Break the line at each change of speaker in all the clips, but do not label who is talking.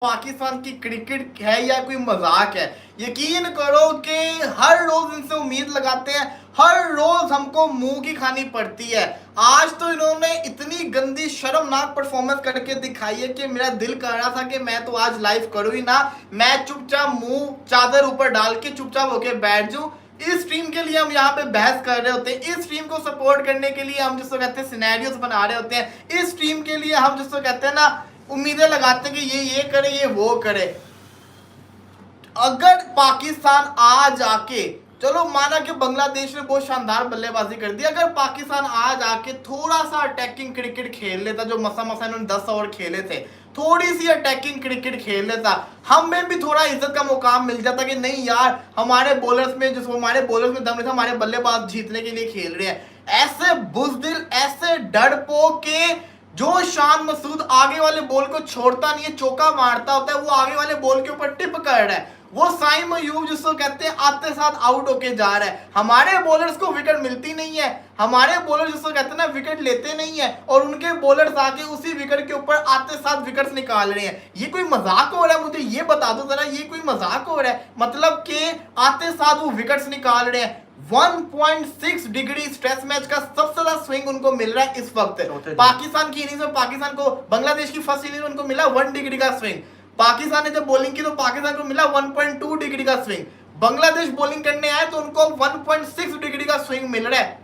पाकिस्तान की क्रिकेट है या कोई मजाक है। यकीन करो कि हर रोज इनसे उम्मीद लगाते हैं, हर रोज हमको मुंह की खानी पड़ती है। आज तो इन्होंने इतनी गंदी शर्मनाक परफॉर्मेंस करके दिखाई है कि मेरा दिल कर रहा था कि मैं तो आज लाइव करूं ही ना, मैं चुपचाप मुंह चादर ऊपर डाल के चुपचाप होके बैठ जाऊं। इस टीम के लिए हम यहाँ पे बहस कर रहे होते हैं, इस टीम को सपोर्ट करने के लिए हम जिसको कहते हैं सिनेरियोस बना रहे होते हैं, इस टीम के लिए हम जिसको कहते हैं ना उम्मीदें लगाते हैं कि ये करे ये वो करे। अगर पाकिस्तान आज आके, चलो माना कि बांग्लादेश ने बहुत शानदार बल्लेबाजी कर दी, अगर पाकिस्तान आज आके थोड़ा सा अटैकिंग क्रिकेट खेल लेता, जो मसा इन्होंने 10 ओवर खेले थे, थोड़ी सी अटैकिंग क्रिकेट खेल लेता, हमें भी थोड़ा इज्जत का मुकाम मिल जाता कि नहीं यार हमारे बॉलर्स में दम नहीं था, हमारे बल्लेबाज जीतने के लिए खेल रहे हैं। ऐसे बुजदिल, ऐसे डरपोक के जो शान मसूद आगे वाले बॉल को छोड़ता नहीं है, चौका मारता होता है, वो आगे वाले बॉल के ऊपर टिप कर रहा है। वो साइम अयूब जिसको कहते हैं आते साथ आउट होके जा रहा है। हमारे बॉलर्स को विकेट मिलती नहीं है, हमारे बॉलर जिसको कहते हैं ना विकेट लेते नहीं है, और उनके बॉलर्स आके उसी विकेट के ऊपर आते साथ विकेट्स निकाल रहे हैं। ये कोई मजाक हो रहा है? मुझे ये बता दो जरा, ये कोई मजाक हो रहा है? मतलब कि आते साथ वो विकेट्स निकाल रहे हैं। 1.6 डिग्री स्ट्रेस मैच का सबसे ज्यादा स्विंग उनको मिल रहा है इस वक्त। पाकिस्तान की इनिंग्स में, पाकिस्तान को बांग्लादेश की फर्स्ट इनिंग्स में उनको मिला 1 डिग्री का स्विंग। पाकिस्तान ने जब बॉलिंग की तो पाकिस्तान को मिला 1.2 डिग्री का स्विंग। बांग्लादेश बॉलिंग करने आए तो उनको 1.6 डिग्री का स्विंग मिल रहा है।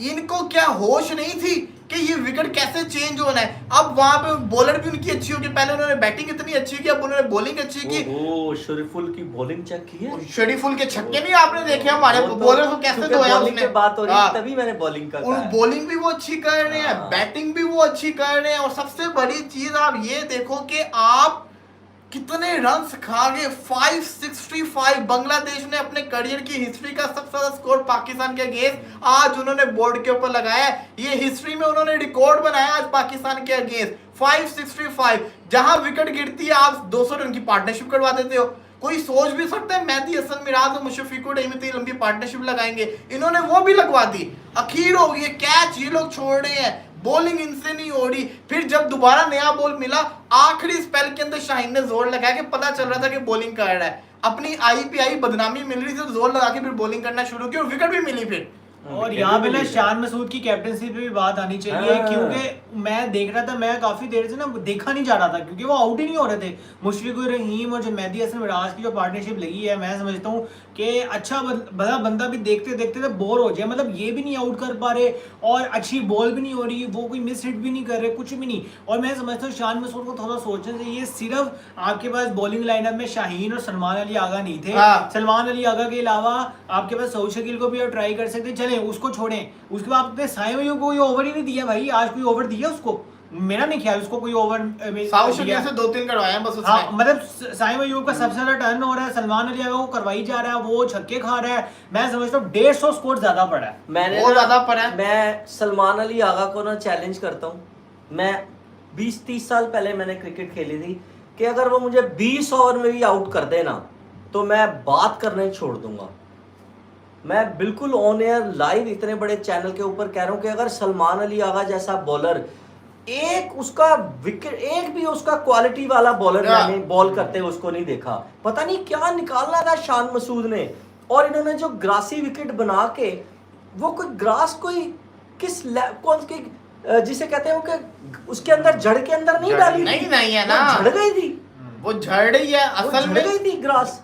इनको क्या होश नहीं थी कि ये विकेट कैसे चेंज होना है? अब वहां पे बॉलर भी उनकी अच्छी होगी, पहले उन्होंने बैटिंग इतनी अच्छी की, अब उन्होंने बॉलिंग अच्छी की।
ओह, शरीफुल की बॉलिंग चेक की है?
शरीफुल के छक्के नहीं आपने देखे हमारे बॉलर को कैसे धोया उसने?
बात हो रही है तभी मैंने बॉलिंग कर
और बॉलिंग भी वो अच्छी कर रहे हैं, बैटिंग भी वो अच्छी कर रहे हैं, और सबसे बड़ी चीज आप ये देखो कि आप कितने रन्स खा गए। 565 बांग्लादेश ने अपने करियर की हिस्ट्री का सबसे ज्यादा स्कोर पाकिस्तान के अगेंस्ट आज उन्होंने बोर्ड के ऊपर लगाया है। ये हिस्ट्री में उन्होंने रिकॉर्ड बनाया आज पाकिस्तान के अगेंस्ट 565। जहां विकेट गिरती है आप 200 रन की पार्टनरशिप करवा देते हो। कोई सोच भी सकता है मेहदी हसन मिराज और मुशफिकुर रहीम इतनी लंबी पार्टनरशिप लगाएंगे? इन्होंने वो भी लगवा दी। अखीर हो गई, कैच ये लोग छोड़ रहे हैं, बॉलिंग इनसे नहीं हो रही। फिर जब दोबारा नया बॉल मिला आखिरी स्पेल के अंदर शाहीन ने जोर लगाया कि पता चल रहा था कि बॉलिंग कर रहा है, अपनी आईपीआई बदनामी मिल रही थी तो जोर लगा के फिर बॉलिंग करना शुरू की और विकेट भी मिली फिर।
और यहाँ पे ना शान मसूद की कैप्टनसी पे भी बात आनी चाहिए, क्योंकि मैं देख रहा था, मैं काफी देर से ना देखा नहीं जा रहा था क्योंकि वो आउट ही नहीं हो रहे थे। मुशफिकुर रहीम और जो मेहदी हसन मिराज की जो पार्टनरशिप लगी है, मैं समझता हूँ कि अच्छा भला बंदा भी देखते देखते बोर हो जाए। मतलब ये भी नहीं आउट कर पा रहे और अच्छी बॉल भी नहीं हो रही, वो कोई मिस हिट भी नहीं कर रहे, कुछ भी नहीं। और मैं समझता हूँ शान मसूद को थोड़ा सोचना चाहिए। सिर्फ आपके पास बॉलिंग लाइनअप में शाहीन और सलमान अली आगा नहीं थे। सलमान अली आगा के अलावा आपके पास सऊद शकील को भी ट्राई कर सकते, चले उसको छोड़ें। उसके बाद आपने साइम अयूब को कोई ओवर ही नहीं दिया भाई, आज कोई ओवर दिया उसको? मेरा नहीं ख्याल उसको कोई ओवर
साउथ शकील से 2-3 करवाए हैं बस उसने।
हाँ, मतलब साइम अयूब का सबसे ज्यादा टर्न हो रहा है, सलमान अली आगा को करवाई जा रहा है, वो छक्के खा रहा है। मैं समझता हूँ 150 स्कोर ज्यादा पड़ा है,
मैंने
बहुत ज्यादा पड़ा है।
मैं सलमान अली आगा को ना चैलेंज करता हूँ। मैं 20-30 साल पहले मैंने क्रिकेट खेली थी कि अगर वो मुझे 20 ओवर में भी आउट कर देना तो मैं बात करना ही छोड़ दूंगा। मैं बिल्कुल ऑन एयर लाइव इतने बड़े चैनल के ऊपर कह रहा हूं कि अगर सलमान अली आगा जैसा बॉलर, एक उसका विकेट, एक भी उसका क्वालिटी वाला बॉलर मैंने बॉल करते हुए उसको नहीं देखा। पता नहीं क्या निकालना था शान मसूद ने। और इन्होंने जो ग्रासी विकेट बना के, वो कोई ग्रास कोई किस कौन की जिसे कहते हैं कि उसके अंदर जड़ के अंदर नहीं डाली,
नहीं है ना,
झड़ गई थी,
वो झड़ रही है असल में
थी ग्रास।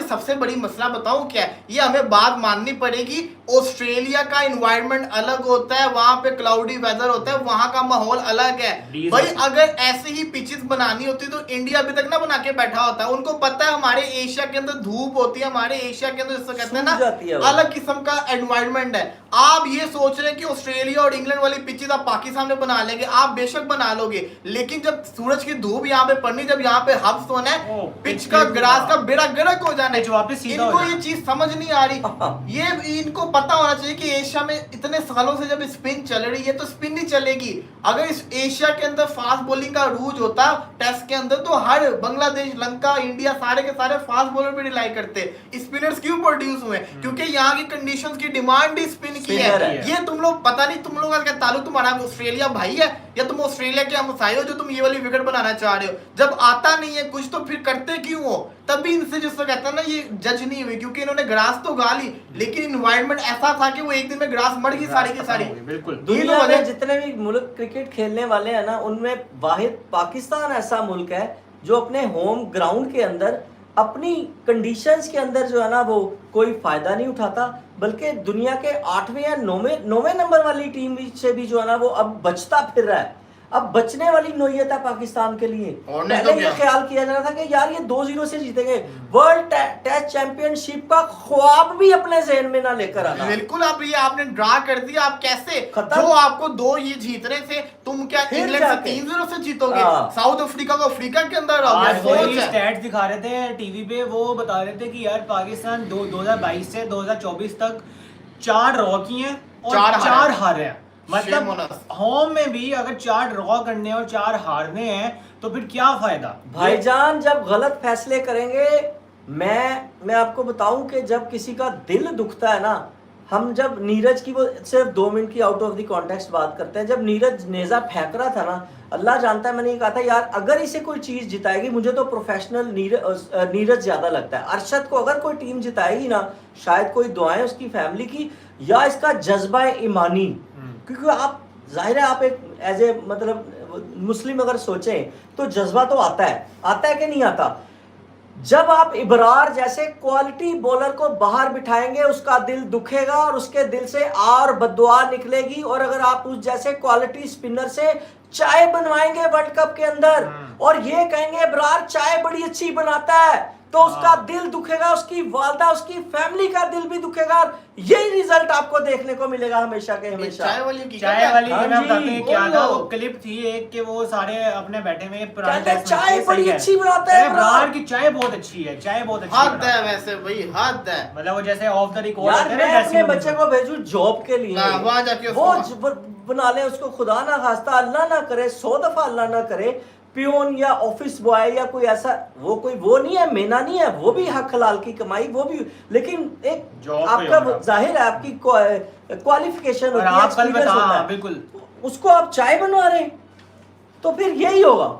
सबसे बड़ी मसला बताऊं क्या है, ये हमें बात माननी पड़ेगी। ऑस्ट्रेलिया का एनवायरनमेंट अलग होता है, वहां पे क्लाउडी वेदर होता है, वहां का माहौल अलग है भाई। अगर ऐसे ही पिचेस बनानी होती तो इंडिया अभी तक ना बना के बैठा होता है। उनको पता है हमारे एशिया के अंदर धूप होती है, हमारे एशिया के अंदर जिसको कहते हैं ना अलग किस्म का एनवायरनमेंट है। आप ये सोच रहे हैं कि ऑस्ट्रेलिया और इंग्लैंड वाली पिचेस आप पाकिस्तान में बना लेंगे, आप बेशक बना लोगे, लेकिन जब सूरज की धूप यहाँ पे पड़नी, जब यहाँ पे हब्स होना है, पिच का ग्रास का बेड़ा गर्क हो जाना है, इनको ये चीज समझ नहीं आ रही। ये इनको पता होना चाहिए कि एशिया में इतने सालों से जब स्पिन चल रही है तो स्पिन नहीं चलेगी। अगर इस एशिया के अंदर फास्ट बॉलिंग का रूज होता टेस्ट के अंदर तो हर बांग्लादेश, लंका, इंडिया सारे के सारे फास्ट बॉलर पे रिलाई करते। स्पिनर्स क्यों प्रोड्यूस हुए? क्योंकि यहाँ की कंडीशंस की डिमांड ही स्पिन की की है।
Spinner है।
ये तुम लोग पता नहीं तुम लोगों का क्या ताल्लुक, तुम्हारा ऑस्ट्रेलिया भाई है या तुम ऑस्ट्रेलिया के हमसाए हो जो तुम ये वाली विकेट बनाना चाह रहे हो। जब आता नहीं है कुछ तो फिर करते क्यों हो? तभी इनसे जिसको कहता है ना ये जज नहीं हुई, क्योंकि इन्होंने ग्रास तो गा ली लेकिन इन्वायरमेंट ऐसा था कि वो एक दिन में ग्रास मर गई सारी की सारी।
बिल्कुल।
दुनिया में जितने भी मुल्क क्रिकेट खेलने वाले हैं ना, उनमें वाहिद पाकिस्तान ऐसा मुल्क है जो अपने होम ग्राउंड के अंदर अपनी कंडीशंस के अंदर जो है ना वो कोई फायदा नहीं उठाता, बल्कि दुनिया के 8वें या 9वें नंबर वाली टीम से भी जो है ना वो अब बचता फिर रहा है। अब बचने वाली नौयत है पाकिस्तान के लिए।
और नहीं
पहले
तो
ये
क्या?
ख्याल किया जा रहा था कि यार ये 2-0 से जीतेंगे। वर्ल्ड टेस्ट चैंपियनशिप का ख्वाब भी अपने जहन में ना लेकर आना।
बिल्कुल, अब ये आपने ड्रा कर दिया, आप कैसे
खत्म।
जो आपको 2 ये जीतने थे, तुम क्या
फिर
इंग्लैंड से
जाके।
3-0 से जीतोगे?
हाँ।
साउथ अफ्रीका को अफ्रीका के अंदर रहोगे,
आज
सोच
वही
है।
स्टैट्स दिखा रहे थे टीवी पे, वो बता रहे थे कि यार पाकिस्तान 2022 से 2024 तक 4 ड्रॉ किए हैं और 4 हारे हैं।
Shame on us.
मतलब होम में भी अगर 4 ड्रॉ करने हैं और 4 हारने हैं तो फिर क्या फायदा?
भाईजान जब गलत फैसले करेंगे, मैं आपको बताऊं कि जब किसी का दिल दुखता है ना, हम जब नीरज की वो सिर्फ 2 मिनट की आउट ऑफ द कॉन्टेक्स्ट बात करते हैं, जब नीरज नेजा फेंक रहा था ना, अल्लाह जानता है मैंने ये कहा था यार अगर इसे कोई चीज जिताएगी, मुझे तो प्रोफेशनल नीरज ज्यादा लगता है। अरशद को अगर कोई टीम जिताएगी ना, शायद कोई दुआएं उसकी फैमिली की या इसका जज्बा ईमानी, क्योंकि आप जाहिर है आप एक एज ए मतलब मुस्लिम अगर सोचें तो जज्बा तो आता है कि नहीं आता? जब आप इबरार जैसे क्वालिटी बॉलर को बाहर बिठाएंगे उसका दिल दुखेगा और उसके दिल से और बद्दुआ निकलेगी। और अगर आप उस जैसे क्वालिटी स्पिनर से चाय बनवाएंगे वर्ल्ड कप के अंदर और ये कहेंगे इबरार चाय बड़ी अच्छी बनाता है, तो उसका दिल दुखेगा, उसकी वालदा उसकी फैमिली का दिल भी दुखेगा। यही रिजल्ट आपको देखने को मिलेगा हमेशा के हमेशा।
चाय वाली की
चाय वाली
हाँ
मैं
जी,
बताते हैं क्या
बोलो।
था, वो क्लिप थी एक कि वो सारे अपने बैठे हुए पुराने
कहते हैं,
टेस्ट
चाय
मैच
बड़ी
सही
अच्छी बनाता है
इब्रार
इब्रार।
की चाय बहुत अच्छी है, चाय बहुत अच्छी
हद
बनाता
है वैसे भाई, हद है।
मतलब वो जैसे ऑफ द रिकॉर्ड
यार मैं अपने बच्चे को भेजू जॉब के लिए,
हाँ, वहाँ जाके
वो
उसको-
बना ले उसको, खुदा ना खास्ता अल्लाह ना करे, 100 दफा अल्लाह ना करे, पियोन या ऑफिस बॉय या कोई ऐसा, वो नहीं है, मेना नहीं है, वो भी हक हलाल की कमाई, वो भी, लेकिन एक
जॉब पे
आपका
होगा।
जाहिर है आपकी क्वालिफिकेशन
और
होती है,
आप कल
experience
बता,
होता है।
हाँ, बिल्कुल।
उसको आप चाय बनवा रहे हैं, तो फिर यही होगा।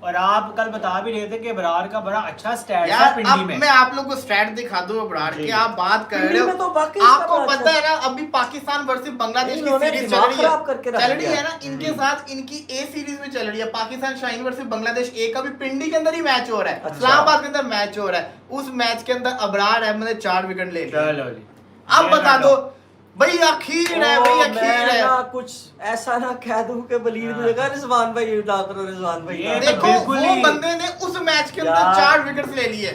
और आप कल बता भी रहे थे कि इब्रार का बड़ा अच्छा स्टैट है
यार
पिंडी
अब
में।
मैं आप लोग को स्टैट दिखा दूं इब्रार
जी।
की, आप बात कर
पिंडी
रहे
में तो
हो।
वाकई
आपको
इसका
पता है ना अभी पाकिस्तान वर्सेस बांग्लादेश की
इन्होंने
सीरीज चल
दिमाग
रही है,
खराब करके रख
चल रही
दिया।
है ना, इनके साथ इनकी ए सीरीज में चल रही है, पाकिस्तान शाहीन वर्सेस बांग्लादेश ए का भी पिंडी के अंदर ही मैच हो रहा है,
अच्छा।
इस्लामाबाद के अंदर मैच हो रहा है। उस मैच के अंदर अबरार अहमद ने 4 विकेट ले लिए।
चलो जी,
अब बता दो भाई, अखीर है भाई,
ओ,
अखीर
मैं
है।
ना कुछ ऐसा ना कह दूं कि बलीर मुझे कहा रिजवान भाई ना करो, रिजवान भाई
ये
ना
तो
करो।
देखो
बिल्कुल
वो
ही-
बंदे ने उस मैच के अंदर
यार।
4 विकेट्स ले लिए।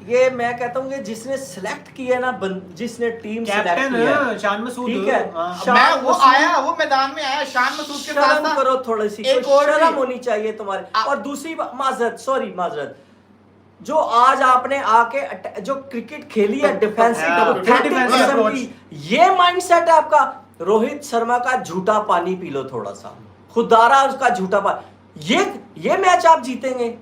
ये मैं कहता हूँ कि जिसने सिलेक्ट किया ना, जिसने टीम सिलेक्ट
कैप्टन
किया है,
शान मसूद,
ठीक है,
हाँ,
शान
मैं वो
मसूद-
आया, वो मैदान में आया शान मसूद के साथ
शर्म
था।
करो थोड़ी सी,
एक
कोई
और
शर्म
भी।
होनी चाहिए तुम्हारे।
आ-
और दूसरी माजरत, जो आज आपने आके जो क्रिकेट खेली है डिफेंसिव
हाँ, defensive approach।
ये माइंडसेट है आपका। रोहित शर्मा का झूठा पानी पी लो थोड़ा सा, खुदारा उसका झूठा पानी, ये मैच आप जीतेंगे।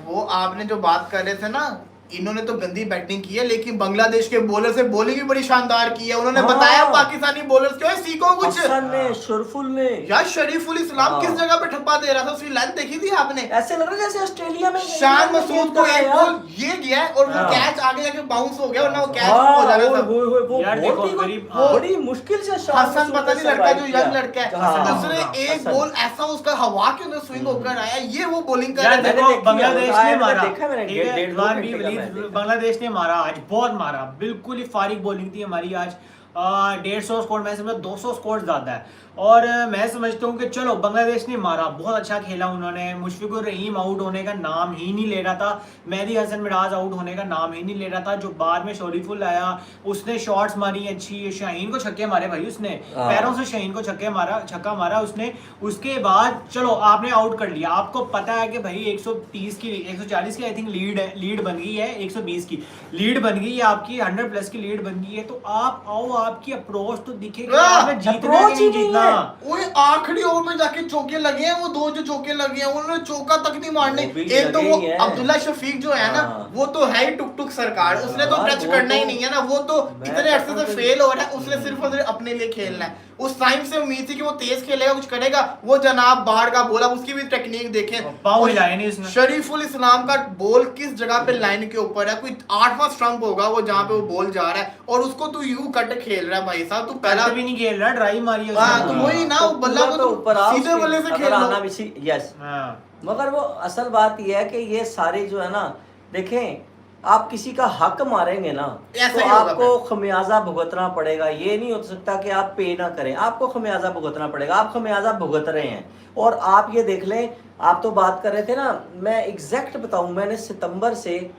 वो आपने जो बात कर रहे थे ना, इन्होंने तो गंदी बैटिंग की है, लेकिन बांग्लादेश के बॉलर से बॉलिंग भी बड़ी शानदार की है। उन्होंने
हाँ।
बताया पाकिस्तानी बॉलर्स को सीखो कुछ।
हसन ने, शरफुल ने,
यार शरीफुल इस्लाम
हाँ।
किस जगह पे ठप्पा दे रहा था, उसकी लाइन देखी थी आपने?
ऐसे लग रहा है जैसे ऑस्ट्रेलिया में
शान मसूद को एक बॉल ये गया है और वो
हाँ।
कैच आगे जाके बाउंस हो गया, वरना वो कैच
हाँ,
हो जाना
ओए,
था।
ओए, ओए, वो
यार
बहुत
देखो,
ही
गरीब-
वो बड़ी मुश्किल से शान
हसन
मसूद
पता
ने
नहीं लड़का जो
survive
यंग
किया।
लड़का है,
हाँ,
उसने एक
हसन।
बॉल ऐसा उसका हवा के अंदर स्विंग होकर आया, ये वो बॉलिंग कर
यार
रहे थे।
देखो
देखी है,
बांग्लादेश
बताया
ने
मैंने,
मारा,
देखा मैंने,
ठीक है,
1.5-2
इरफान
घंटे का मैच देखा।
बांग्लादेश ने मारा आज, बहुत मारा, बिल्कुल ही फारिग बॉलिंग थी हमारी आज। 150 स्कोर, मैं समझता 200 स्कोर ज्यादा है। और मैं समझता हूँ कि चलो बांग्लादेश ने मारा, बहुत अच्छा खेला उन्होंने। मुशफिकुर रहीम आउट होने का नाम ही नहीं ले रहा था, मेहदी हसन मिराज आउट होने का नाम ही नहीं ले रहा था। जो बाद में शरीफुल आया, उसने शॉट्स मारी अच्छी, शाहीन को छक्के मारे भाई उसने,
हाँ।
पैरों से शाहीन को छक्का मारा उसने। उसके बाद चलो आपने आउट कर लिया, आपको पता है कि भाई 130 की 140 की आई थिंक लीड बन गई है, 120 की लीड बन गई है आपकी, 100 प्लस की लीड बन गई है। तो आप आओ, आपकी अप्रोच तो दिखे कि
हाँ,
आपने जीतना
approach
कि
ही
नहीं
नहीं
जीतना।
है।
वो आखिरी ओवर में जाके चौके लगे हैं, वो 2 जो चौके लगे हैं उन्होंने चौका तक नहीं मारने।
वो भी
एक तो
लगे
वो
ही हैं।
अब्दुल्ला शफीक जो है ना,
हाँ।
वो तो है ही टुक टुक सरकार, उसने तो
यार,
टच
वो
करना ही
तो-
नहीं है ना, वो तो
मैं
इतने अरसे
कहता
से
हूँ
फेल हो रहा है, उसने सिर्फ और सिर्फ अपने लिए खेलना है। उस टाइम से उम्मीद थी कि वो तेज खेलेगा, कुछ करेगा, वो जनाब बाहर का बोला, उसकी भी टेक्निक देखें।
पाँव हिलाए नहीं उसने।
शरीफुल इस्लाम का बॉल किस जगह पे लाइन के ऊपर है, कोई 8वां स्टंप होगा वो जहाँ पे वो बॉल जा रहा है, और उसको तू यू कट खेल रहा है भाई साहब, तू पहला
पहला भी नहीं खेल रहा, ड्राइव मारी है
हाँ,
उसने।
तो वही ना, वो बल्ला को
पूरा
तो
ऊपर आओ
सीधे
उसके,
बल्ले से
अगर
खेल लो।
आना भी सी यस।
हाँ।
मगर वो असल बात यह है कि ये सारे जो है ना, देखें आप किसी का हक मारेंगे ना
ऐसा
तो
ही होगा
आपको खमियाजा भुगतना पड़ेगा। ये नहीं हो सकता कि आप पे ना करें, आपको खमियाजा भुगतना पड़ेगा। आप खमियाजा भुगत रहे हैं। और आप ये देख लें, आप तो बात कर रहे थे ना, मैं एग्जैक्ट बताऊं, मैंने सितंबर से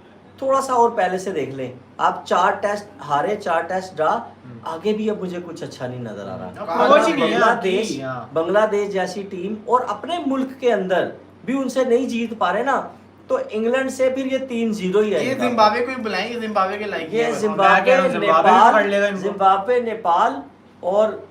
थोड़ा सा और पहले से देख लें, आप 4 टेस्ट हारे, 4 टेस्ट ड्रा, आगे भी अब मुझे कुछ अच्छा नहीं नजर आ रहा।
अप्रोच ही नहीं है
बांग्लादेश
आपकी, हाँ।
बांग्लादेश जैसी टीम और अपने मुल्क के अंदर भी उनसे नहीं जीत पा रहे ना, तो इंग्लैंड से फिर ये 3-0 ही
ये
आएगा।
जिम्बाब्वे को ही बुलाएंगे, जिम्बाब्वे के लायक
ये
है।
मैं
जिम्बाब्वे,
कह रहा हूँ, जिम्बाब्वे भी पकड़ लेगा
नेपाल,
इनको।
जिम्बाब्वे, नेपाल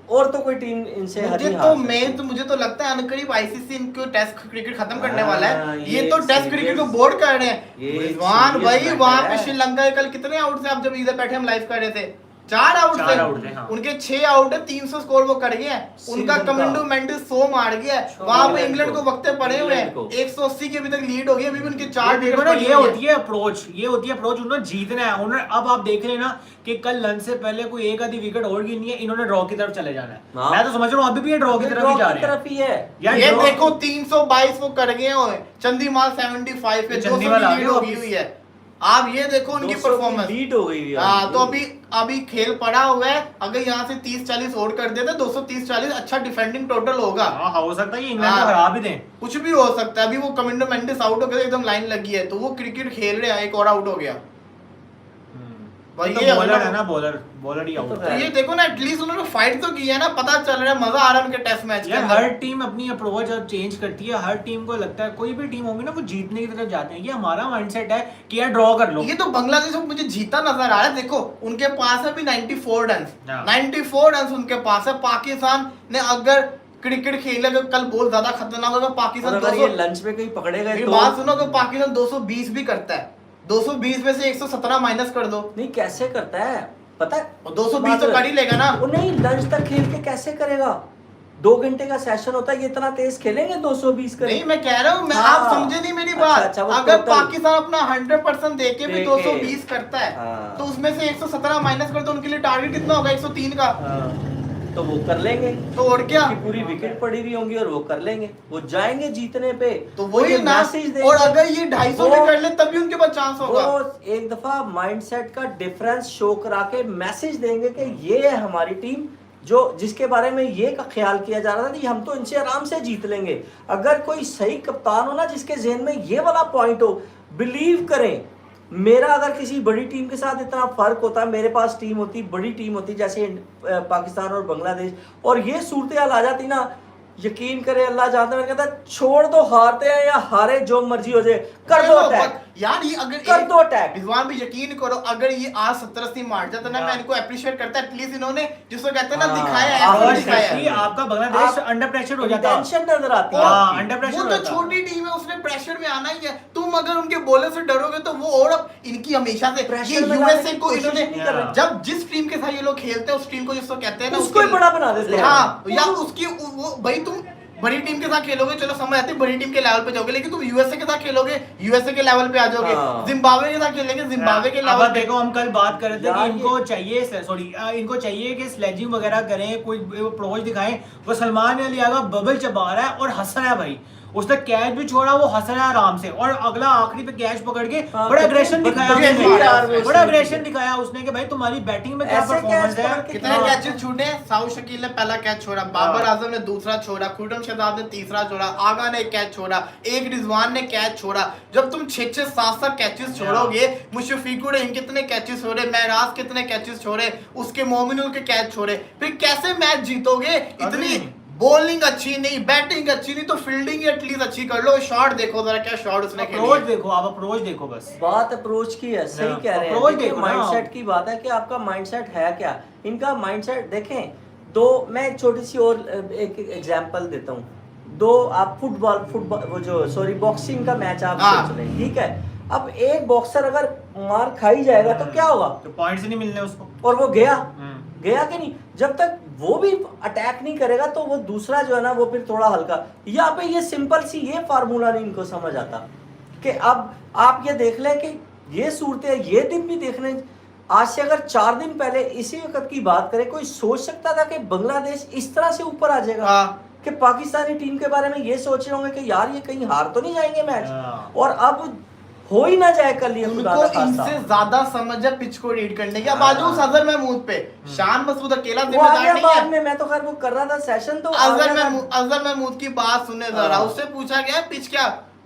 और तो कोई टीम इनसे
मुझे
हरी
तो
हार
मैं
सकती
तो मुझे तो लगता है अनकरीब आईसीसी इनको टेस्ट क्रिकेट खत्म करने
हाँ,
वाला है। ये
ये
तो टेस्ट क्रिकेट को
serious-
बोर्ड कर रहे हैं।
ये
रिजवान
serious
भाई
matter
वहां पे
है।
श्रीलंका के कल कितने आउट थे, आप जब इधर बैठे हम लाइव कर रहे थे, 4 आउट
4 आउट थे, हाँ।
उनके 6 आउट है, 300 स्कोर वो कर गए हैं। उनका
श्रीलंका।
कमेंडो मेंडिस 100 मार गया है।
अच्छा,
वहां पे
इंग्लैंड
इंग्लैंड को
को।
वक्ते पड़े हुए हैं,
इंग्लैंड को।
180 की अभी तक लीड हो गई, अभी भी उनके 4
देखो ना, ये होती है अप्रोच, ये होती है अप्रोच, उन्होंने जीतना है। उन्होंने अब आप देख रहे हैं ना कि कल लंच से पहले कोई एक आधी विकेट और गिरनी है, इन्होंने ड्रॉ की तरफ चले जाना है।
हाँ।
मैं तो समझ रहा हूँ अभी भी ये ड्रॉ की तरफ ही जा रहे हैं।
तरफ ही है।
यार
ये
draw-
देखो 322 वो कर गए हैं, चंदीमाल 75 पे, 200
चंदीमाल आ
लीड
गए
हो गई
वापस।
हुई है। आप ये देखो उनकी
200 की
परफॉर्मेंस,
लीड हो गई है
हाँ, तो
उनकी।
अभी खेल पड़ा हुआ है। अगर यहाँ से 30-40 और कर देते 230-40, अच्छा डिफेंडिंग टोटल होगा।
हाँ, हो सकता है कि इंग्लैंड
हाँ।
को हरा भी दें।
कुछ भी हो सकता है। अभी वो कमिंडो मेंडिस आउट हो गया, एकदम लाइन लगी है, तो वो क्रिकेट खेल रहे हैं, एक और आउट हो गया। भाई
तो
ये
बॉलर
अगला-
है ना, बॉलर ही आउट
तो
है।
तो ये देखो ना, एटलीस्ट उन्होंने फाइट तो की है ना, पता चल रहा है, मजा आ रहा है उनके टेस्ट मैच
यार हर टीम अपनी अप्रोच और चेंज करती है। हर टीम को लगता है, कोई भी टीम होगी ना, वो जीतने की तरफ जाते हैं। ये हमारा माइंडसेट है कि यार ड्रॉ कर लो।
ये तो बांग्लादेश को मुझे जीता नजर आ रहा है। देखो उनके पास है अभी 94 रन,
हाँ।
94 रन उनके पास है। पाकिस्तान ने अगर क्रिकेट खेले, अगर कल बहुत ज्यादा खतरनाक होगा,
और
पाकिस्तान
अगर
200
ये लंच में कहीं पकड़े गए
मेरी
तो
बात सुनो, अगर पाकिस्तान 220 भी करता है, 220 में से 117 माइनस कर दो,
नहीं कैसे करता है पता है,
और 220 तो कर ही लेगा ना।
वो नहीं लंच तक खेल के कैसे करेगा? 2 घंटे का सेशन होता है, ये इतना तेज खेलेंगे 220 करें?
नहीं मैं कह रहा हूँ, मैं
हाँ।
आप समझे नहीं मेरी
अच्छा,
बात।
अच्छा, वो
अगर
total-
पाकिस्तान अपना 100% देके भी
देके।
220 करता है,
हाँ।
तो उसमें से 117 माइनस कर दो, उनके लिए टारगेट कितना होगा? 103 का।
तो वो कर लेंगे,
तो और क्या,
उनकी पूरी विकेट पड़ी हुई होंगी और वो कर लेंगे, वो जाएंगे जीतने पे।
तो वही
ये
ना।
मैसेज देंगे।
और अगर ये 250 भी
वो-
कर ले तभी उनके पास चांस होगा।
वो एक दफा माइंडसेट का डिफरेंस शो करा के मैसेज देंगे कि ये है हमारी टीम, जो जिसके बारे में ये का ख्याल किया जा रहा था कि हम तो इनसे आराम से जीत लेंगे। अगर कोई सही कप्तान हो ना, जिसके ज़हन में ये वाला पॉइंट हो, बिलीव करें, मेरा अगर किसी बड़ी टीम के साथ इतना फर्क होता, मेरे पास टीम होती, बड़ी टीम होती जैसे पाकिस्तान और बांग्लादेश, और ये सूरत हाल आ जाती ना, यकीन करे अल्लाह जानता है, मैं कहता छोड़ दो, हारते हैं या हारे जो मर्जी हो जाए, कर दो
चलो,
अटैक,
यार ये अगर
कर दो अटैक।
रिजवान भी यकीन करो, अगर ये आज 70-80 मार जाता ना, मैं इनको अप्रिशिएट करता। एटलीस्ट इन्होंने जिसको कहते हैं ना,
हाँ,
दिखाया है,
और
effort दिखाया है।
कि आपका बांग्लादेश
आप-
अंडर प्रेशर हो जाता है।
टेंशन नजर आती है
और
हाँ,
आपकी।
अंडर प्रेशर
वो
हो
तो
जाता है।
छोटी टीम है, उसने प्रेशर में आना ही है। तुम अगर उनके बॉलर से डरोगे तो वो, और अब इनकी हमेशा से
Pressure
ये
में
यूएसए
लाने की
को
कोशिश
इन्होंने,
नहीं कर रहे।
जब जिस टीम के साथ ये लोग खेलते हैं, उस टीम को जिसको कहते हैं ना,
उसको ही बड़ा बना देते हैं।
हाँ, या उसकी वो भाई, तुम बड़ी टीम के साथ खेलोगे, चलो समझ आती है, बड़ी टीम के लेवल पे जाओगे, लेकिन तुम यूएसए के साथ खेलोगे, यूएसए के लेवल पे आ जाओगे।
हाँ।
जिम्बाब्वे के साथ खेलेंगे, जिम्बाब्वे के
अब
लेवल पे।
देखो, हम कल बात कर रहे थे
यार
कि इनको चाहिए, इनको चाहिए कि स्लेजिंग वगैरह करें, कोई अप्रोच दिखाएं। वो सलमान अली आगा बबल चबा रहा है और हंस रहा है भाई। उसने कैच भी छोड़ा, वो हंस रहा है आराम से, और अगला आखिरी पे कैच पकड़ के
हाँ,
बड़ा
कितनी
अग्रेशन दिखाया
बदतमीजी
उसने।
यार वो
बड़ा
उसने
अग्रेशन
की।
दिखाया उसने कि भाई तुम्हारी बैटिंग में क्या
ऐसे
परफॉर्मेंस
कैच
है।
पकड़ के
कितने
हाँ।
कैचेस छूटे? साउथ शकील ने पहला कैच छोड़ा, बाबर आजम ने दूसरा छोड़ा, खुर्रम शहजाद ने तीसरा छोड़ा, आगा ने एक कैच छोड़ा, एक रिजवान ने कैच छोड़ा। जब तुम 6-6, 7-7 कैचेस छोड़ोगे, मुशफिकुर रहीम कितने कैचेस छोड़े, महराज कितने कैचेस छोड़े, उसके मोमिनुल के कैच छोड़े, फिर कैसे मैच जीतोगे? इतनी बॉलिंग अच्छी नहीं, बैटिंग अच्छी नहीं, तो फील्डिंग एटलीस्ट अच्छी कर लो। शॉट देखो जरा, क्या शॉट उसने खेली
अप्रोच
है।
देखो, आप अप्रोच देखो बस।
बात अप्रोच की है, सही
हाँ,
कह रहे हैं।
approach
देखिए
देखो ना।
माइंडसेट की बात है कि आपका माइंडसेट है क्या। इनका माइंडसेट देखें, दो मैं एक छोटी सी और एक एग्जांपल देता हूँ। दो आप फुटबॉल वो जो सॉरी बॉक्सिंग का मैच आप
हाँ।
सोच रहे हैं, ठीक है। अब एक बॉक्सर अगर मार खाई जाएगा तो क्या होगा,
तो पॉइंट्स ही नहीं मिलने उसको।
और वो गया
हम्म।
गया कि नहीं। जब तक वो भी अटैक नहीं करेगा तो वो दूसरा जो है ना वो फिर थोड़ा हल्का। यहाँ पे ये सिंपल सी ये फार्मूला नहीं इनको समझ आता कि अब आप ये देख लें कि ये सूरतें ये दिन भी देखने, आज से अगर 4 दिन पहले इसी वक्त की बात करें, कोई सोच सकता था कि बांग्लादेश इस तरह से ऊपर आ जाएगा
हाँ।
कि पाकिस्तानी टीम के बारे में ये सोच रहे होंगे कि यार ये कहीं हार तो नहीं जाएंगे मैच,
हाँ।
और अब हो ही ना जाए कल ये खुदा
उनको
ना खास्ता।
इनसे ज्यादा समझ है पिच को रीड करने की। अब आजू अजहर महमूद पे शान मसूद अकेला
वो आ गया
जिम्मेदार नहीं
बाद
है।
में, मैं तो खैर वो कर रहा था सेशन तो आ गया था।
अजहर महमूद की बात सुने जरा।
हाँ।
उससे पूछा गया पिच क्या,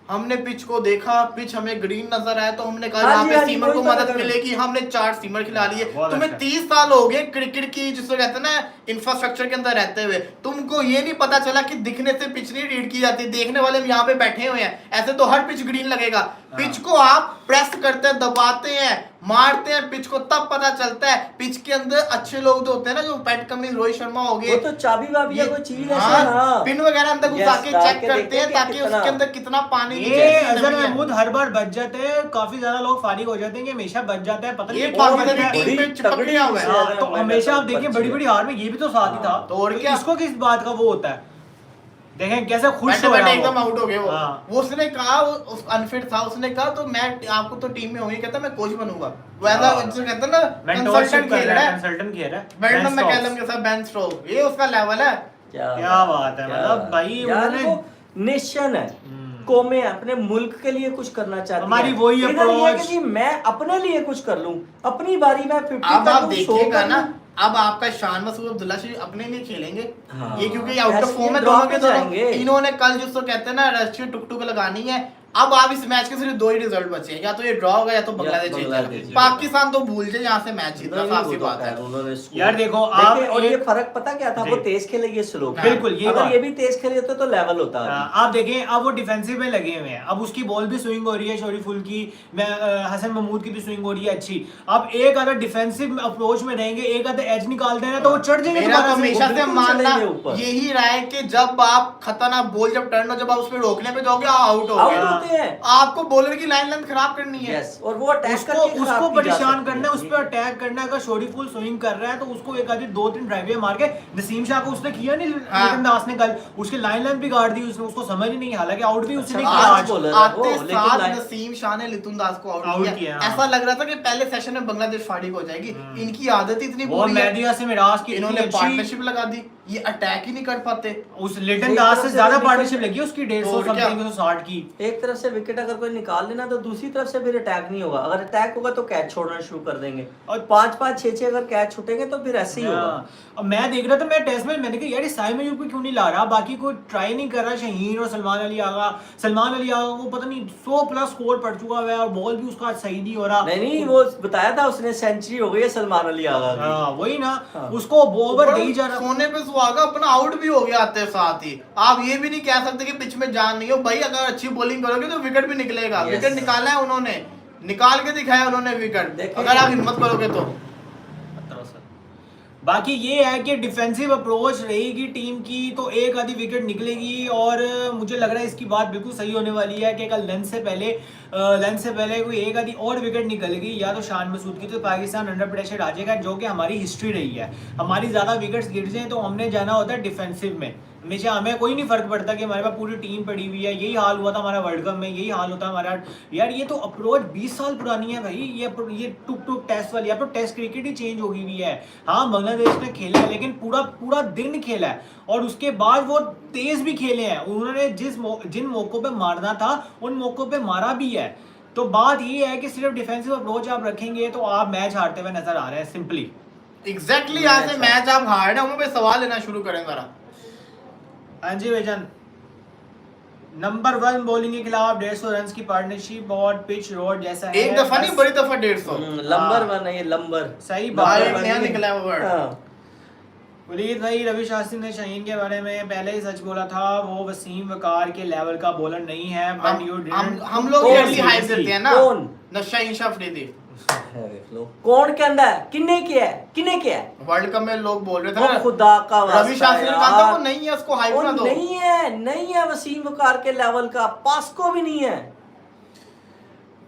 हमने पिच को देखा, पिच हमें ग्रीन नजर आया तो हमने कहा
हाँ
यहाँ
जी,
पे
हाँ जी,
सीमर को
वही तो
मदद
मैं-
मिलेगी, हमने 4 सीमर खिला लिए।
बहुत
तुम्हें
अच्छा।
30 साल हो गए क्रिकेट की जिसको कहते हैं ना इंफ्रास्ट्रक्चर के अंदर रहते हुए, तुमको ये नहीं पता चला कि दिखने से पिच नहीं रीड की जाती। देखने वाले हम यहाँ पे बैठे हुए हैं, ऐसे तो हर पिच ग्रीन लगेगा। पिच को आप प्रेस करते हैं, दबाते हैं, मारते हैं पिच को, तब पता चलता है। पिच के अंदर अच्छे लोग जो होते हैं ना, जो पैट कमिंस, रोहित शर्मा हो
वो
गए,
तो चाबी वाबी है कोई चीज ऐसे।
हाँ,
हाँ
पिन वगैरह अंदर घुसा
Yes,
के
डाल
चेक
के
करते
देखते
हैं
हैं
ताकि
कि कितना-
उसके अंदर कितना पानी
ये
नीचे
अजहर
नमी है।
महमूद हर बार बच जाते हैं, काफी ज्यादा लोग फारिग हो जाते हैं कि हमेशा बच जाता है, पता नहीं
ये
क्या
पाकिस्तानी
होता है।
टीम पे चिपक
तगड़ी
गया हुआ है।
से-
हाँ, तो हमेशा आप देखिए बड़ी बड़ी हार में ये भी तो साथ ही था।
हाँ, तो और क्या?
इसको किस बात का वो होता है, देखें कैसे खुश
बैठे
हो
बैठे
रहा है
एकदम
वो।
आउट हो गए वो।
हाँ।
वो उसने कहा, वो अनफिट था, उसने कहा तो मैं आपको तो टीम में होंगे, कहता मैं कोच बनूंगा। वो ऐसा
हाँ।
जो कहता ना
मेंटोरशिप
कंसल्टेंट
कर
खेल
रहा
रहा
है,
है,
कंसल्टेंट खेल रहा है।
Brendon
Ben
McCullum
Stokes.
के साथ बेन स्ट्रोक, ये उसका लेवल है।
क्या बात है, मतलब भाई
यार
उन्होंने
वो नेशन है, कौमें हैं, अपने मुल्क के लिए कुछ करना चाहती
हमारी
हैं।
वही
इधर ये है
approach।
कि जी मैं अपने लिए कुछ कर लूं, अपनी बारी में 50
अब
कर
आप
लूं, 100
देखिएगा
कर
ना,
लूं।
अब आपका शान मसूद अब्दुल्ला शरीफ अपने लिए खेलेंगे।
हाँ।
ये क्योंकि आउट ऑफ
ऐसे
फॉर्म है
draw
दोनों
पे
के दोनों।
जाएंगे।
इन्होंने कल जिसको कहते हैं ना राष्ट्रीय टुकटुक लगानी है। अब आप इस मैच के सिर्फ 2 ही रिजल्ट बचे हैं, या तो ये ड्रॉ होगा या तो बांग्लादेश
बांग्लादेश
जीतेगा। पाकिस्तान तो भूल जाए यहाँ से मैच जीतना,
नहीं,
साफ
वो
सी
तो
बात है।
खैर उन्होंने score-
यार देखो, आप
देखें, और ये
एक-
फर्क पता क्या था,
जी।
वो तेज खेले ये स्लो।
बिल्कुल, ये
अगर
बात।
ये भी तेज खेले होते तो लेवल होता है।
आप देखें अब वो डिफेंसिव में लगे हुए हैं, अब उसकी बॉल भी स्विंग हो रही है शरीफुल की, हसन महमूद की भी स्विंग हो रही है अच्छी। अब एक आधा डिफेंसिव अप्रोच में रहेंगे, एक आधा एज निकाल देना तो वो चढ़ जाएंगे
मेरा तो
दोबारा से।
हमेशा से
बिल्कुल
मानना
चलेंगे ऊपर।
यही रहा है कि जब आप खतरनाक बॉल जब टर्न हो, जब आप उस पर रोकने पे जाओगे आप आउट हो
आउट
गए।
होते हैं।
आपको बॉलर की लाइन लेंथ खराब करनी है।
यस, और वो अटैक
उसको
करके खराब
उसको
की जा
परेशान
सकती
करना है, उस
है।
पर अटैक करना है। अगर शोरीफुल स्विंग कर रहा है तो उसको एक आधी 2-3 ड्राइवे मार के, नसीम शाह को उसने किया नहीं
हाँ।
लिटन दास ने कल, उसकी लाइन लेंथ बिगाड़ दी उसने, उसको समझ ही नहीं, हालांकि आउट भी उसने
अच्छा,
किया
आज
आज।
बोलर है वो,
आते
लेकिन
साथ
लाइन-
नसीम शाह ने लितुन दास को
आउट
आउट
किया,
किया।
हाँ।
ऐसा लग रहा था कि पहले सेशन में बांग्लादेश फाड़िक हो जाएगी। इनकी आदत ही इतनी
वो
बुरी है,
मेहदी से मिराज की
इन्होंने
इतनी अच्छी,
पार्टनरशिप लगा दी, ये अटैक ही नहीं कर पाते।
उस लिटन
एक
दास
तरफ
से
से
ज्यादा
विकेट-
पार्टनरशिप लगी उसकी, 150
और क्या?
समथिंग 160 की।
एक तरफ से विकेट अगर कोई निकाल लेना तो दूसरी तरफ से फिर अटैक नहीं होगा। अगर अटैक होगा तो कैच छोड़ना शुरू कर देंगे, और 5-5 6-6 अगर कैच छूटेंगे तो फिर ऐसे ही होगा।
हाँ, अब मैं देख रहा था, मैं टेस्ट में मैंने कहा यार साइम अयूब को क्यों नहीं ला रहा, बाकी कोई ट्राई नहीं कर रहा। शहीन और सलमान अली आगा को पता नहीं 100+ स्कोर पड़ चुका हुआ है और बॉल भी उसका सही नहीं हो रहा।
नहीं वो बताया था उसने, सेंचुरी हो गई है सलमान अली आगा की।
हाँ वही ना,
हाँ।
उसको ओवर दे ही जा रहा।
सोने पे सुहागा, अपना आउट भी हो गया आते साथ ही। आप ये भी नहीं कह सकते कि पिच में जान नहीं हो भाई। अगर अच्छी बॉलिंग करोगे तो विकेट भी निकलेगा।
Yes.
विकेट निकाला है उन्होंने, निकाल के दिखाया उन्होंने विकेट।
देखिए-
अगर आप हिम्मत करोगे तो
बाकी ये है कि डिफेंसिव अप्रोच रहेगी टीम की तो एक आधी विकेट निकलेगी, और मुझे लग रहा है इसकी बात बिल्कुल सही होने वाली है कि कल लंच से पहले कोई एक आधी और विकेट निकलेगी, या तो शान मसूद की, तो पाकिस्तान अंडर प्रेशर आ जाएगा, जो कि हमारी हिस्ट्री रही है। हमारी ज़्यादा विकेट्स गिर जाएं तो हमने जाना होता है डिफेंसिव में हमेशा। हमें कोई नहीं फर्क पड़ता कि हमारे पास पूरी टीम पड़ी हुई है। यही हाल हुआ था हमारा वर्ल्ड कप में, यही हाल होता है हमारा। यार ये तो अप्रोच 20 साल पुरानी है भाई। ये टुक टेस्ट वाली, अब तो टेस्ट क्रिकेट ही चेंज हो गई हुई है। हाँ बांग्लादेश ने खेला है लेकिन पूरा दिन खेला है, और उसके बाद वो तेज भी खेले हैं। उन्होंने जिन मौकों पे मारना था उन मौकों पे मारा भी है। तो बात ये है कि सिर्फ डिफेंसिव अप्रोच आप रखेंगे तो आप मैच हारते हुए नजर आ रहे हैं सिंपली।
एग्जैक्टली यहाँ से मैच आप हार रहे हैं। हम पे सवाल लेना शुरू करें जरा।
हाँ जी भाईजान, नंबर 1 बॉलिंग के खिलाफ 150 रन की पार्टनरशिप और पिच रोड जैसा है।
एक दफा नहीं,
बस
बड़ी दफा 150।
लंबर वन है ये, लंबर
सही
भाई
बात है।
नया निकला है वो वर्ड।
हाँ।
वलीद भाई, रवि शास्त्री ने शाहीन के बारे में पहले ही सच बोला था, वो वसीम वकार के लेवल का बॉलर नहीं है। बट यू
हम लोग ऐसी हाइप देते हैं ना।
कौन?
शाहीन शाह अफरीदी
देख लो कौन कहता है, किन्ने किया है
वर्ल्ड कप में लोग बोल रहे थे
वो
ना,
खुदा का वास्ता
रवि शास्त्री ने कहा था वो नहीं है, उसको हाइप
वो
ना दो।
नहीं है वसीम वकार के लेवल का, पास्को भी नहीं है।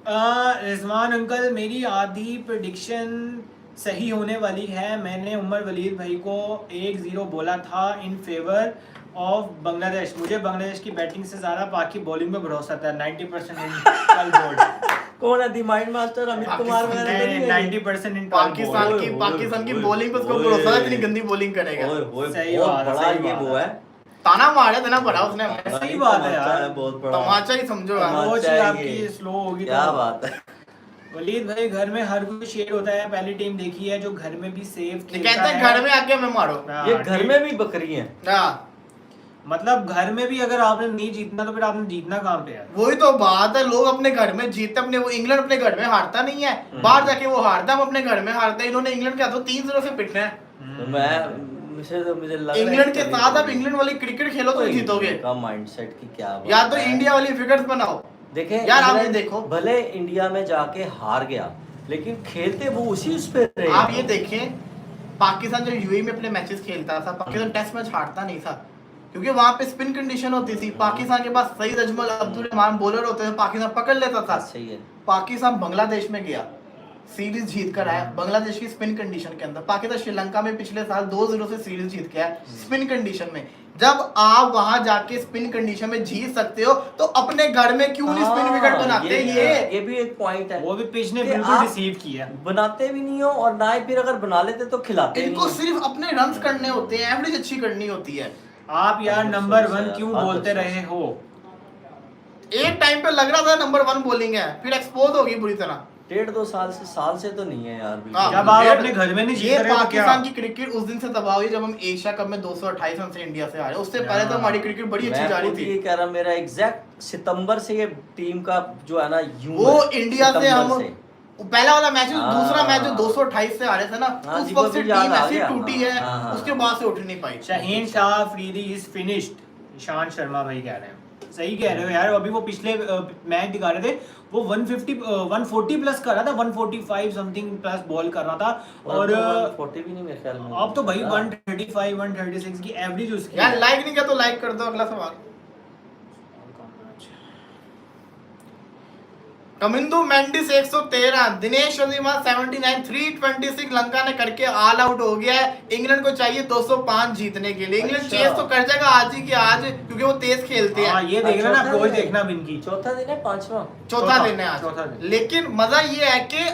रिजवान अंकल, मेरी आधी प्रेडिक्शन सही होने वाली है। मैंने उमर वलीद भाई को 1-0 बोला था इन फेवर ऑफ बांग्लादेश। मुझे बांग्लादेश की बैटिंग से ज्यादा पाक की बॉलिंग में भरोसा था। 90% इन टॉल बोर्ड।
कौन है the mind master Amit Kumar वगैरह तो नहीं है?
90% इन टॉल बोर्ड।
पाकिस्तान की बॉलिंग पे उसको भरोसा है, इतनी गंदी बॉलिंग करेगा।
सही
बहुत
बात है,
बड़ा
सही
ये
बात
वो है,
ताना मारा देना पड़ा उसने,
सही बात है यार।
बहुत बड़ा
तमाचा ही समझो यार।
तमाचा
सोच ही
है
आपकी
ये।
स्लो होगी।
क्या
तो
बात है।
वलीद भाई, घर में हर कोई शेर होता है। पहली टीम देखी है जो घर में भी सेफ खेलता
कहते हैं
है।
घर में आके हमें मारो।
ये घर में भी बकरी है।
हाँ,
मतलब घर में भी अगर आपने नहीं जीतना तो फिर आपने जीतना कहाँ पे है?
वही तो बात है, लोग अपने घर में जीतते, अपने वो इंग्लैंड अपने घर में हारता नहीं है, बाहर जाके वो हारता है, हम अपने घर में हारते हैं। इन्होंने इंग्लैंड के हाथों 3-0 से पिटना है।
तो मुझे लग रहा है
इंग्लैंड के
कभी-
साथ अब इंग्लैंड वाली क्रिकेट खेलो तो जीतोगे,
का माइंडसेट की क्या बात
या तो
है।
इंडिया वाली फिगर्स बनाओ।
देखें
यार आप ये
इंग्लैंड
देखो,
भले इंडिया में जाके हार गया लेकिन खेलते वो उसी उस पे रहे।
आप ये देखें, पाकिस्तान जब यूएई में अपने मैचेस खेलता था, पाकिस्तान टेस्ट मैच हारता नहीं था, क्योंकि वहां पे स्पिन कंडीशन होती थी। पाकिस्तान के पास सईद अजमल, अब्दुल रहमान बॉलर होते थे, पाकिस्तान पकड़ लेता था।
सही है।
पाकिस्तान बांग्लादेश में गया, सीरीज जीत कर आया बांग्लादेश की स्पिन कंडीशन के अंदर। पाकिस्तान श्रीलंका में पिछले साल 2-0 से सीरीज जीत के आया स्पिन कंडीशन में। जब आप वहां जाके स्पिन कंडीशन में जीत सकते हो तो अपने घर में क्यों नहीं स्पिन विकेट बनाते?
ये भी एक पॉइंट है।
वो भी पिच ने
कि
बिल्कुल
आप
रिसीव किया।
बनाते भी नहीं हो और ना ही फिर अगर बना लेते तो खिलाते
इनको
नहीं हो।
सिर्फ अपने रन्स करने होते हैं, एवरेज अच्छी करनी होती है।
आप यार नंबर 1 क्यों
बहुत
बोलते
अच्छा।
रहे हो?
एक टाइम पे लग रहा था नंबर 1 बॉलिंग है, फिर एक्सपोज होगी बुरी तरह।
1.5-2 साल से तो नहीं है यार बिल्कुल।
हाँ,
जब आप
ये-
अपने घर में नहीं जीत
ये
रहे हो तो
पाकिस्तान
क्या?
की क्रिकेट उस दिन से तबाह हुई जब हम एशिया कप में 228 रन से इंडिया से हारे। उससे पहले तो
हाँ।
हमारी क्रिकेट बड़ी अच्छी
मैं
जा रही
खुद
थी।
ये कह रहा, मेरा एग्जैक्ट सितंबर से ये टीम का जो है ना यूं
वो
है,
इंडिया से हम
सितंबर से।
पहला वाला मैच,
हाँ।
दूसरा मैच जो 228 से हारे थे ना,
हाँ
उस
जी,
वक्त
वो
से
भी याद
टीम
आ
ऐसी
गया।
टूटी है,
हाँ।
उसके बाद से उठ नहीं पाई।
शाहीन शाह अफरीदी इज फिनिश्ड, ईशान शर्मा भाई कह रहे हैं। सही कह रहे हो यार। अभी वो पिछले मैच दिखा रहे थे, वो 140 प्लस कर रहा था, 145 समथिंग प्लस बॉल कर रहा था। और
140 भी नहीं मेरे ख्याल में।
अब तो भाई 135 136 की एवरेज उसकी
यार
है।
लाइक नहीं किया तो लाइक कर दो। अगला सवाल, कमिंदु मेंडिस 113, दिनेश शर्मा 79, 326 लंका ने करके ऑल आउट हो गया है। इंग्लैंड को चाहिए 205 जीतने के लिए। इंग्लैंड
अच्छा।
चेस तो कर जाएगा आज ही की आज, क्योंकि वो तेज खेलते
हाँ,
हैं।
ये देखना ना,
चौथा
अप्रोच
दिन-
देखना अब इनकी।
चौथा दिन है, पांचवा।
चौथा दिन है
चौथा
आज।
दिन।
लेकिन मजा ये है कि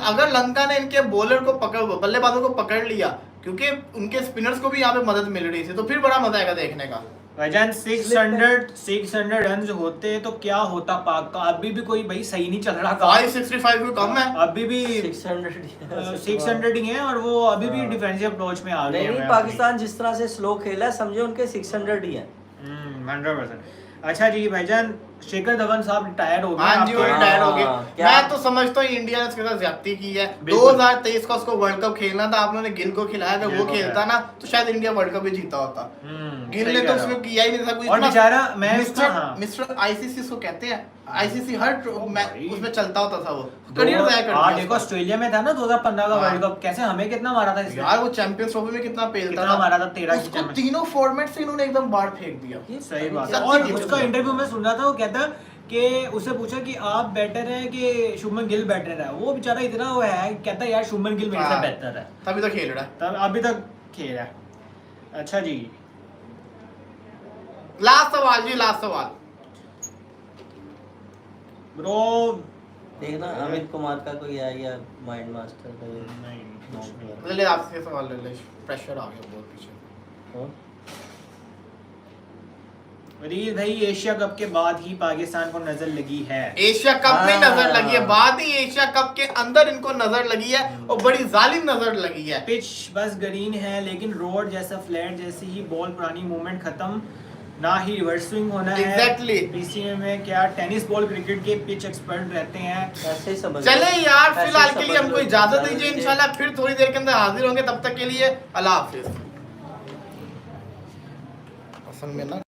अगर लंका ने इनके बॉलर को बल्लेबाजों को पकड़ लिया, क्योंकि उनके स्पिनर्स को भी यहाँ पे मदद मिल रही थी, तो फिर बड़ा मजा आएगा देखने का।
भाईजान 600 रन होते तो क्या होता पाक का? अभी भी कोई भाई सही नहीं चल रहा था।
565 भी कम है।
अभी भी 600 ही है और वो अभी भी
हाँ।
डिफेंसिव अप्रोच में आ गए
नहीं नहीं, पाकिस्तान जिस तरह से स्लो खेला है, समझे उनके 600 ही है।
100%। अच्छा जी भाईजान, शेखर धवन साहब रिटायर हो गए।
हाँ जी, वो
आपके-
रिटायर हो गए।
क्या?
मैं तो समझता हूँ इंडिया ने इसके साथ ज्यादती की है।
बिल्कुल।
2023 का उसको वर्ल्ड कप खेलना था, आप लोगों ने गिल को खिलाया। अगर
गिल
वो
को
खेलता
खिलाया।
ना तो शायद इंडिया वर्ल्ड कप भी जीता होता। गिल
सही
ने
कह
तो
रहे हो।
उसमें किया ही नहीं था कुछ।
और
इतना-
बेचारा मैच था, हाँ।
मिस्टर आईसीसी उसको कहते हैं, आईसीसी हर
भाई।
उसमें चलता होता था वो। करियर तय कर
हाँ
दिया
देखो,
उसका।
ऑस्ट्रेलिया में था ना 2015 का
हाँ।
वर्ल्ड कप, कैसे हमें कितना मारा था इसने?
यार वो चैंपियंस ट्रॉफी में कितना पेलता
कितना मारा था, 13 की
उसको
चैंपियंस।
तीनों फॉर्मेट से इन्होंने एकदम बाहर फेंक दिया।
ये
सही बात है।
सच्ची
और
टीम
उसका
है।
इंटरव्यू में सुन रहा था, वो कहता कि उसे पूछा कि आप बेटर है कि शुभमन गिल बेटर है। वो बेचारा इतना वो है, कहता है यार शुभमन गिल मेरे से
हाँ।
बेहतर है,
तभी तो खेल रहा है।
तब अभी तक खेल रहा है। अच्छा जी,
लास्ट सवाल जी, लास्ट सवाल।
ब्रो
देखना अमित कुमार का कोई है या माइंड मास्टर का ये
नहीं,
ले आपसे सवाल ले ले, प्रेशर आ गया बहुत पीछे।
हो?
वरीद भाई, एशिया कप के बाद ही पाकिस्तान को नजर लगी है।
एशिया कप में
हाँ।
नजर लगी है, बाद ही एशिया कप के अंदर इनको नजर लगी है, और बड़ी जालिम नजर लगी है।
पिच बस ग्रीन है, लेकिन रोड जैसा फ्लैट जैसी ही बॉल, पुरानी मूवमेंट खत्म, ना ही रिवर्स स्विंग होना है।
Exactly.
पीसीए में क्या टेनिस बॉल क्रिकेट के पिच एक्सपर्ट रहते हैं।
ऐसे ही समझ
चले यार,
ऐसे
फिलहाल
समझ
के लिए हमको
लो,
इजाजत
समझ
दीजिए।
लीजिए।
इंशाल्लाह फिर थोड़ी देर के अंदर हाजिर होंगे, तब तक के लिए अल्लाह हाफिज। असल में ना